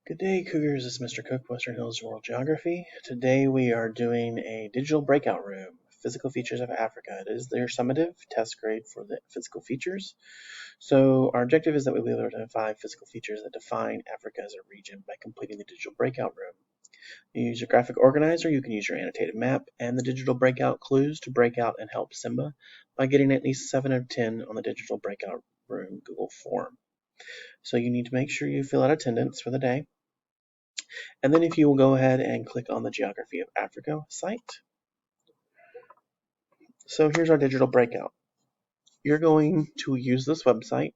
Good day, Cougars. This is Mr. Cook, Western Hills World Geography. Today we are doing a digital breakout room, physical features of Africa. It is their summative test grade for the physical features. So our objective is that we will identify physical features that define Africa as a region by completing the digital breakout room. You use your graphic organizer, you can use your annotated map, and the digital breakout clues to break out and help Simba by getting at least 7 of 10 on the digital breakout room Google form. So you need to make sure you fill out attendance for the day. And then if you will go ahead and click on the Geography of Africa site. So here's our digital breakout. You're going to use this website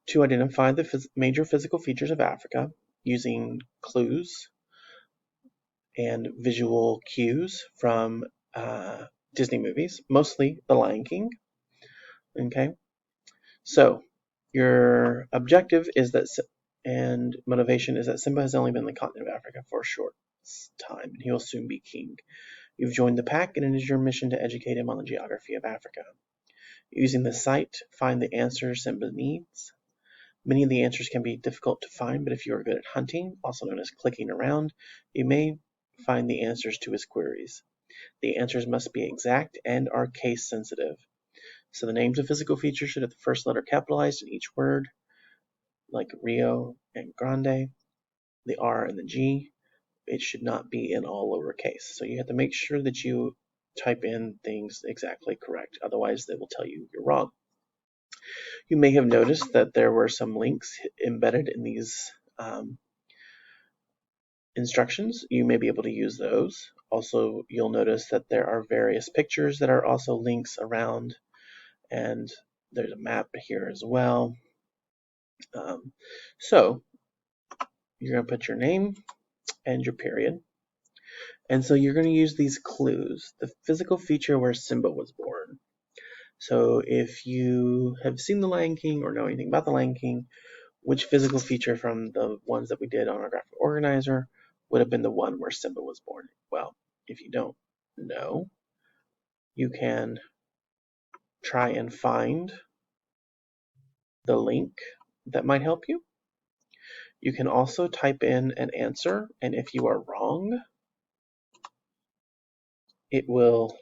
to identify the major physical features of Africa using clues and visual cues from Disney movies, mostly The Lion King. Okay, so your objective is that, and motivation is that Simba has only been in the continent of Africa for a short time, and he will soon be king. You've joined the pack, and it is your mission to educate him on the geography of Africa. Using the site, find the answers Simba needs. Many of the answers can be difficult to find, but if you are good at hunting, also known as clicking around, you may find the answers to his queries. The answers must be exact and are case sensitive. So the names of physical features should have the first letter capitalized in each word, like Rio and Grande, the R and the G. It should not be in all lowercase. So you have to make sure that you type in things exactly correct. Otherwise, they will tell you you're wrong. You may have noticed that there were some links embedded in these instructions. You may be able to use those. Also, you'll notice that there are various pictures that are also links around, and there's a map here as well. So you're going to put your name and your period. And so you're going to use these clues. The physical feature where Simba was born. So if you have seen The Lion King or know anything about The Lion King, which physical feature from the ones that we did on our graphic organizer would have been the one where Simba was born? Well, if you don't know, you can try and find the link that might help you. You can also type in an answer, and if you are wrong, it will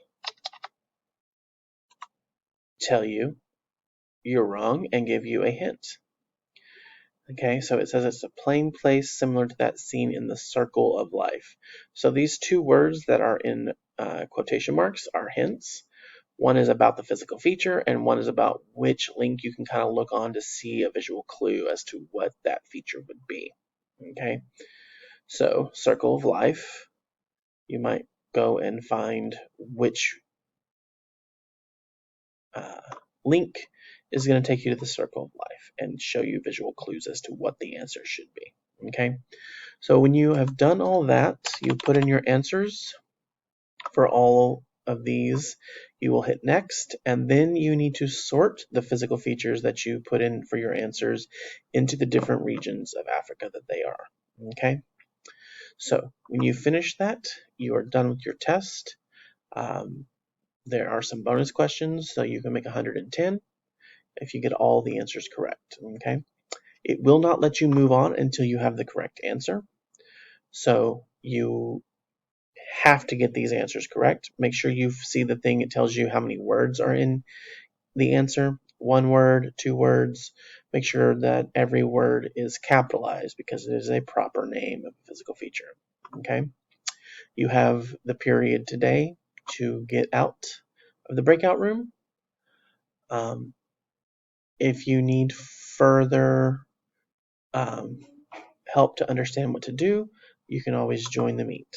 tell you you're wrong and give you a hint. Okay, so it says it's a plain place similar to that seen in the circle of life. So these two words that are in quotation marks are hints. One is about the physical feature, and one is about which link you can kind of look on to see a visual clue as to what that feature would be. Okay, so circle of life, you might go and find which link is going to take you to the circle of life and show you visual clues as to what the answer should be. Okay, so when you have done all that, you put in your answers for all of these. You will hit next, and then you need to sort the physical features that you put in for your answers into the different regions of Africa that they are. Okay, so when you finish that, you are done with your test. There are some bonus questions, so you can make 110 if you get all the answers correct. Okay, it will not let you move on until you have the correct answer. So you have to get these answers correct. Make sure you see the thing. It tells you how many words are in the answer. 1 word, 2 words. Make sure that every word is capitalized because it is a proper name of a physical feature. Okay. You have the period today to get out of the breakout room. If you need further help to understand what to do, you can always join the meet.